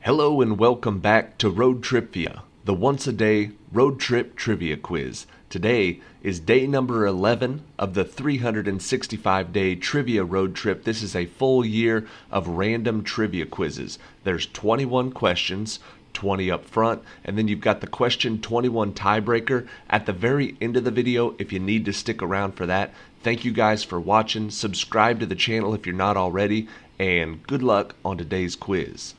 Hello and welcome back to Road Trivia, the once-a-day road trip trivia quiz. Today is day number 11 of the 365-day trivia road trip. This is a full year of random trivia quizzes. There's 21 questions, 20 up front, and then you've got the question 21 tiebreaker at the very end of the video if you need to stick around for that. Thank you guys for watching. Subscribe to the channel if you're not already, and good luck on today's quiz.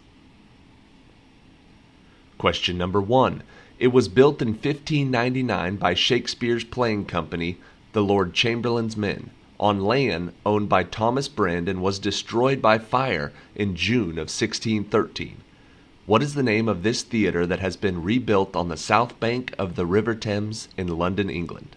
Question number 1. It was built in 1599 by Shakespeare's playing company, the Lord Chamberlain's Men, on land owned by Thomas Brand and was destroyed by fire in June of 1613. What is the name of this theatre that has been rebuilt on the south bank of the River Thames in London, England?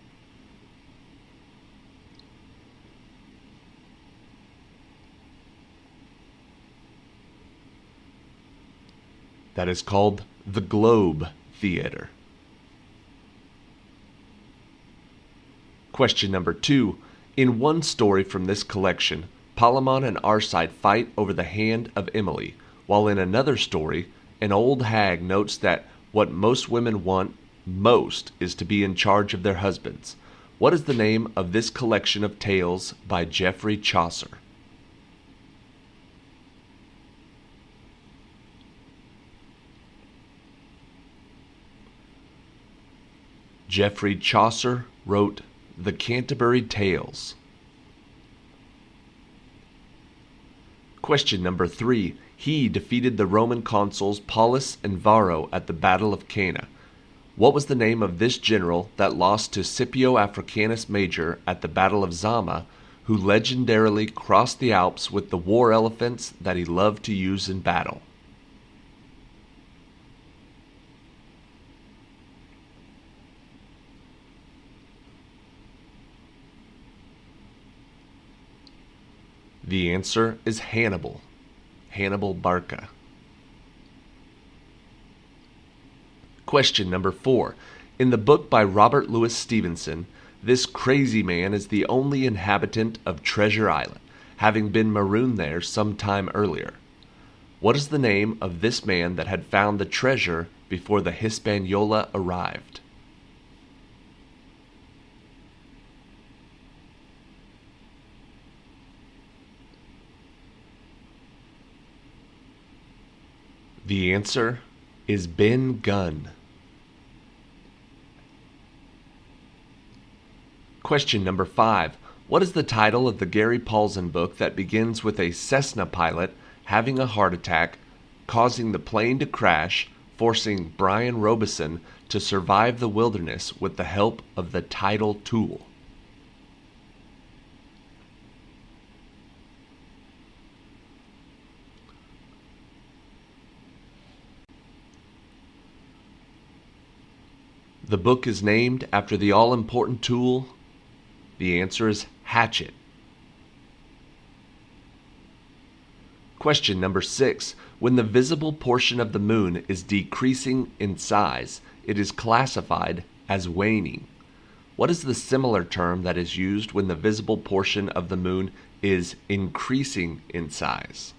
That is called the Globe Theatre. Question number 2. In one story from this collection, Palamon and Arcite fight over the hand of Emily, while in another story, an old hag notes that what most women want most is to be in charge of their husbands. What is the name of this collection of tales by Geoffrey Chaucer? Geoffrey Chaucer wrote the Canterbury Tales. Question number 3. He defeated the Roman consuls Paulus and Varro at the Battle of Cannae. What was the name of this general that lost to Scipio Africanus Major at the Battle of Zama, who legendarily crossed the Alps with the war elephants that he loved to use in battle? The answer is Hannibal Barca. Question number 4. In the book by Robert Louis Stevenson, this crazy man is the only inhabitant of Treasure Island, having been marooned there some time earlier. What is the name of this man that had found the treasure before the Hispaniola arrived? The answer is Gunn. Question number 5. What is the title of the Gary Paulsen book that begins with a Cessna pilot having a heart attack, causing the plane to crash, forcing Brian Robeson to survive the wilderness with the help of the tidal tool? The book is named after the all-important tool. The answer is Hatchet. Question number 6. When the visible portion of the moon is decreasing in size, it is classified as waning. What is the similar term that is used when the visible portion of the moon is increasing in size?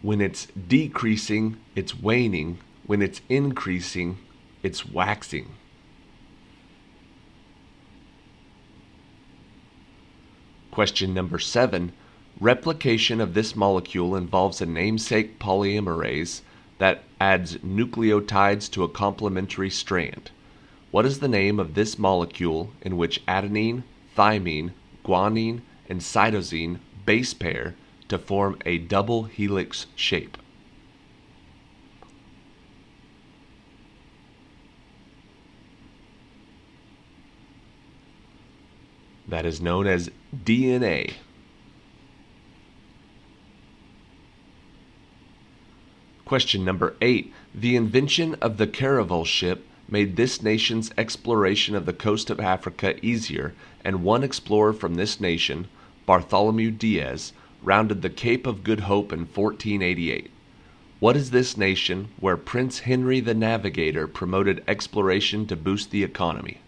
When it's decreasing, it's waning. When it's increasing, it's waxing. Question number 7. Replication of this molecule involves a namesake polymerase that adds nucleotides to a complementary strand. What is the name of this molecule in which adenine, thymine, guanine, and cytosine base pair to form a double helix shape? That is known as DNA. Question number 8. The invention of the caravel ship made this nation's exploration of the coast of Africa easier, and one explorer from this nation, Bartholomew Diaz, rounded the Cape of Good Hope in 1488. What is this nation where Prince Henry the Navigator promoted exploration to boost the economy?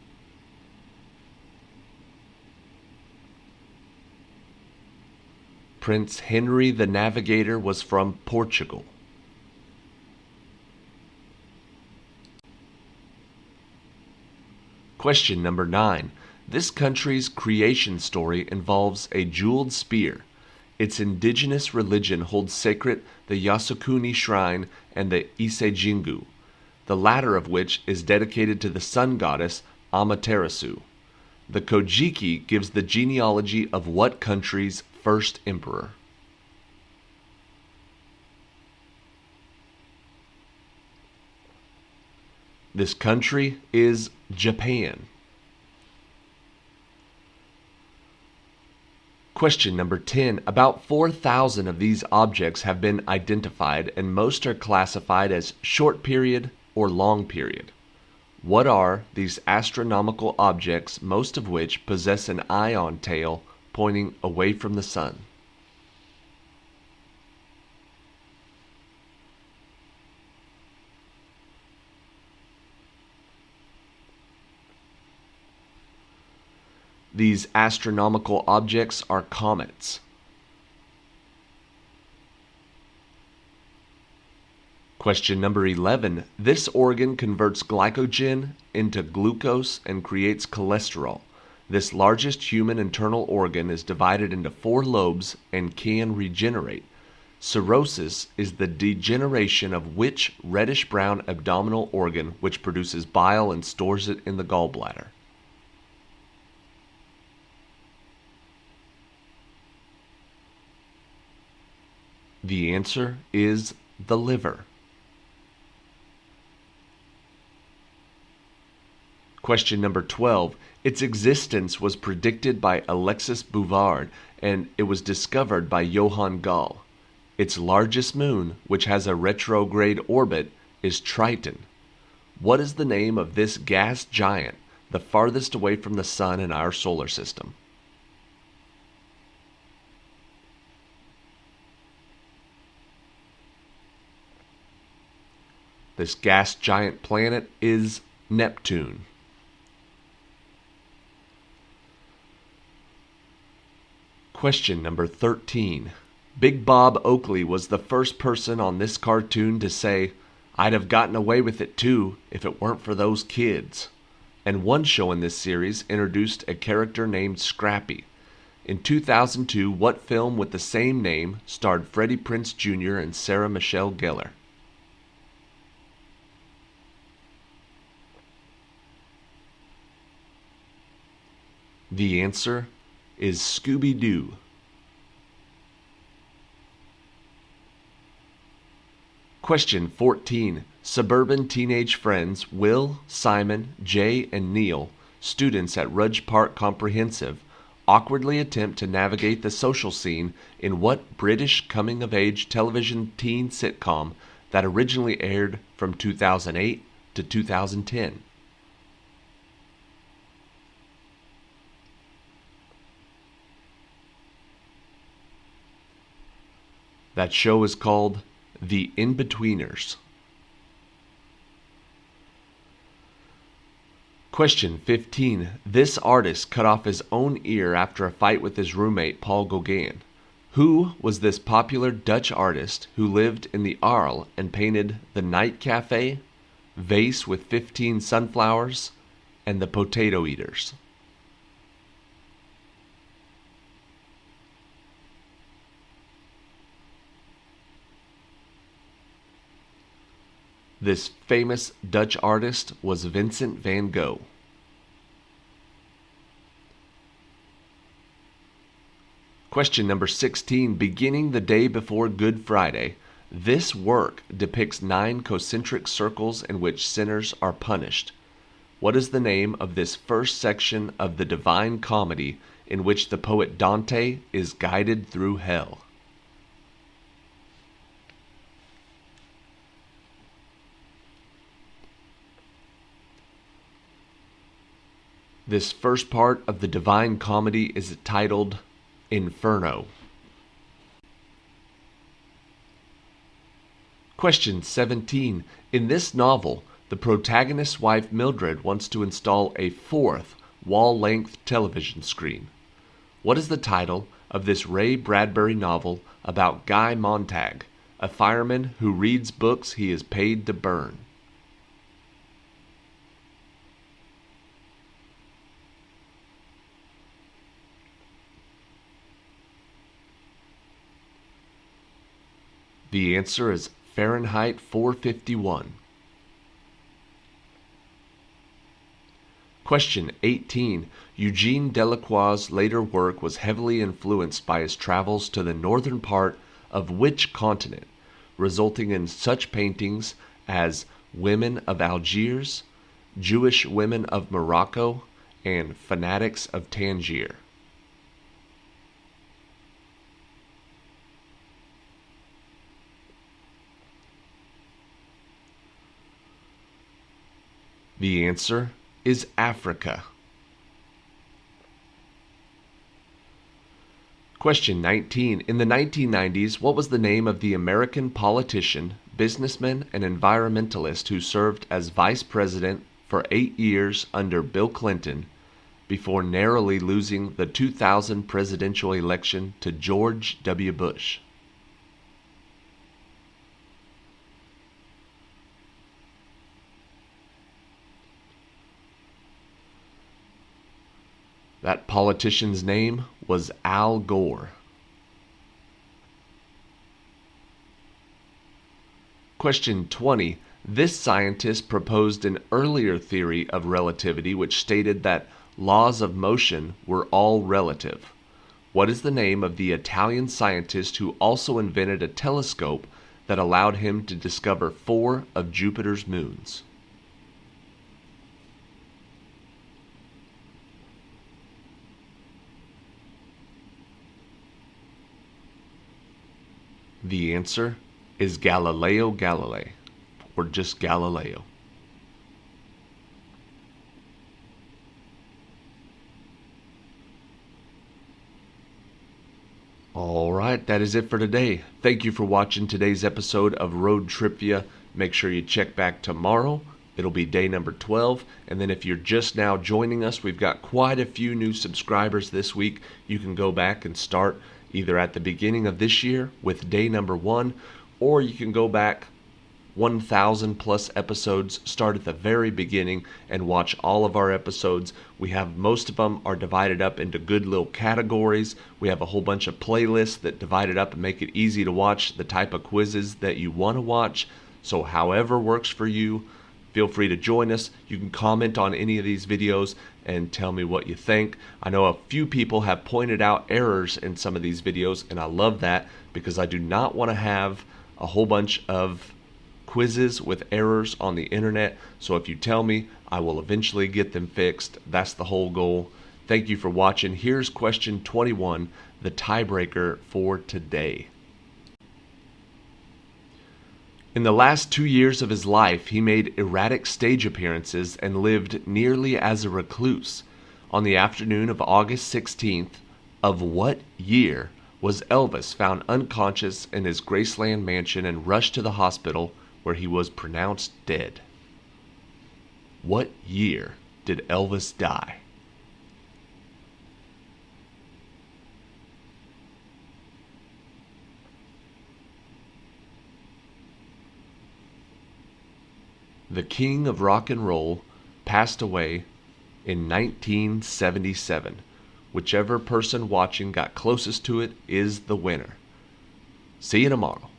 Prince Henry the Navigator was from Portugal? Question number 9. This country's creation story involves a jeweled spear. Its indigenous religion holds sacred the Yasukuni Shrine and the Ise-Jingu, the latter of which is dedicated to the sun goddess Amaterasu. The Kojiki gives the genealogy of what country's first emperor? This country is Japan. Question number 10. About 4,000 of these objects have been identified, and most are classified as short period or long period. What are these astronomical objects, most of which possess an ion tail pointing away from the sun? These astronomical objects are comets. Question number 11. This organ converts glycogen into glucose and creates cholesterol. This largest human internal organ is divided into 4 lobes and can regenerate. Cirrhosis is the degeneration of which reddish-brown abdominal organ which produces bile and stores it in the gallbladder? The answer is the liver. Question number 12. Its existence was predicted by Alexis Bouvard, and it was discovered by Johann Gall. Its largest moon, which has a retrograde orbit, is Triton. What is the name of this gas giant, the farthest away from the sun in our solar system? This gas giant planet is Neptune. Question number 13. Big Bob Oakley was the first person on this cartoon to say, "I'd have gotten away with it too if it weren't for those kids." And one show in this series introduced a character named Scrappy. In 2002, what film with the same name starred Freddie Prinze Jr. and Sarah Michelle Gellar? The answer is Scooby-Doo. Question 14. Suburban teenage friends Will, Simon, Jay, and Neil, students at Rudge Park Comprehensive, awkwardly attempt to navigate the social scene in what British coming-of-age television teen sitcom that originally aired from 2008 to 2010? That show is called The Inbetweeners. Question 15. This artist cut off his own ear after a fight with his roommate Paul Gauguin. Who was this popular Dutch artist who lived in the Arles and painted The Night Cafe, Vase with 15 Sunflowers, and The Potato Eaters? This famous Dutch artist was Vincent van Gogh. Question number 16. Beginning the day before Good Friday, this work depicts 9 concentric circles in which sinners are punished. What is the name of this first section of the Divine Comedy in which the poet Dante is guided through hell? This first part of the Divine Comedy is titled Inferno. Question 17. In this novel, the protagonist's wife Mildred wants to install a 4th wall-length television screen. What is the title of this Ray Bradbury novel about Guy Montag, a fireman who reads books he is paid to burn? The answer is Fahrenheit 451. Question 18. Eugene Delacroix's later work was heavily influenced by his travels to the northern part of which continent, resulting in such paintings as Women of Algiers, Jewish Women of Morocco, and Fanatics of Tangier? The answer is Africa. Question 19. In the 1990s, what was the name of the American politician, businessman, and environmentalist who served as vice president for 8 years under Bill Clinton before narrowly losing the 2000 presidential election to George W. Bush? That politician's name was Al Gore. Question 20. This scientist proposed an earlier theory of relativity which stated that laws of motion were all relative. What is the name of the Italian scientist who also invented a telescope that allowed him to discover 4 of Jupiter's moons? The answer is Galileo Galilei, or just Galileo. All right, that is it for today. Thank you for watching today's episode of Road Trivia. Make sure you check back tomorrow. It'll be day number 12. And then if you're just now joining us, we've got quite a few new subscribers this week. You can go back and start either at the beginning of this year with day number 1, or you can go back 1,000 plus episodes, start at the very beginning and watch all of our episodes. We have most of them are divided up into good little categories. We have a whole bunch of playlists that divide it up and make it easy to watch the type of quizzes that you want to watch. So however works for you, feel free to join us. You can comment on any of these videos and tell me what you think. I know a few people have pointed out errors in some of these videos, and I love that because I do not want to have a whole bunch of quizzes with errors on the internet. So if you tell me, I will eventually get them fixed. That's the whole goal. Thank you for watching. Here's question 21, the tiebreaker for today. In the last 2 years of his life, he made erratic stage appearances and lived nearly as a recluse. On the afternoon of August 16th, of what year was Elvis found unconscious in his Graceland mansion and rushed to the hospital where he was pronounced dead? What year did Elvis die? The king of rock and roll passed away in 1977. Whichever person watching got closest to it is the winner. See you tomorrow.